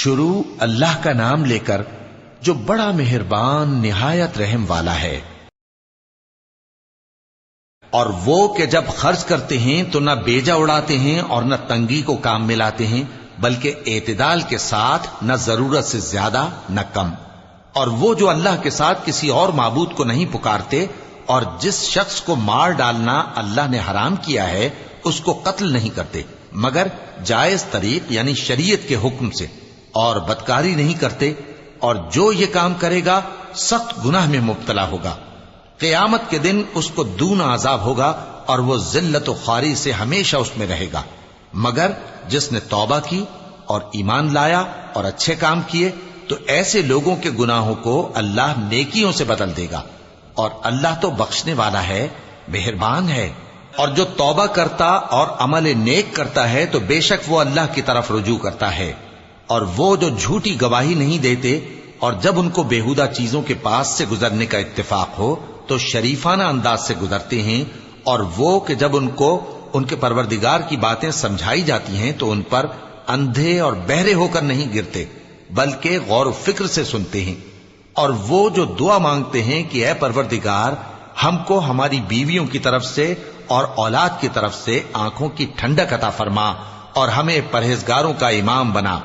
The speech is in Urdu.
شروع اللہ کا نام لے کر جو بڑا مہربان نہایت رحم والا ہے۔ اور وہ کہ جب خرچ کرتے ہیں تو نہ بیجا اڑاتے ہیں اور نہ تنگی کو کام میں لاتے ہیں، بلکہ اعتدال کے ساتھ، نہ ضرورت سے زیادہ نہ کم۔ اور وہ جو اللہ کے ساتھ کسی اور معبود کو نہیں پکارتے، اور جس شخص کو مار ڈالنا اللہ نے حرام کیا ہے اس کو قتل نہیں کرتے مگر جائز طریق یعنی شریعت کے حکم سے، اور بدکاری نہیں کرتے، اور جو یہ کام کرے گا سخت گناہ میں مبتلا ہوگا۔ قیامت کے دن اس کو دونا عذاب ہوگا اور وہ ذلت و خواری سے ہمیشہ اس میں رہے گا، مگر جس نے توبہ کی اور ایمان لایا اور اچھے کام کیے تو ایسے لوگوں کے گناہوں کو اللہ نیکیوں سے بدل دے گا، اور اللہ تو بخشنے والا ہے، مہربان ہے۔ اور جو توبہ کرتا اور عمل نیک کرتا ہے تو بے شک وہ اللہ کی طرف رجوع کرتا ہے۔ اور وہ جو جھوٹی گواہی نہیں دیتے اور جب ان کو بیہودہ چیزوں کے پاس سے گزرنے کا اتفاق ہو تو شریفانہ انداز سے گزرتے ہیں، اور وہ کہ جب ان کو ان کے پروردگار کی باتیں سمجھائی جاتی ہیں تو ان پر اندھے اور بہرے ہو کر نہیں گرتے بلکہ غور و فکر سے سنتے ہیں۔ اور وہ جو دعا مانگتے ہیں کہ اے پروردگار ہم کو ہماری بیویوں کی طرف سے اور اولاد کی طرف سے آنکھوں کی ٹھنڈک عطا فرما اور ہمیں پرہیزگاروں کا امام بنا،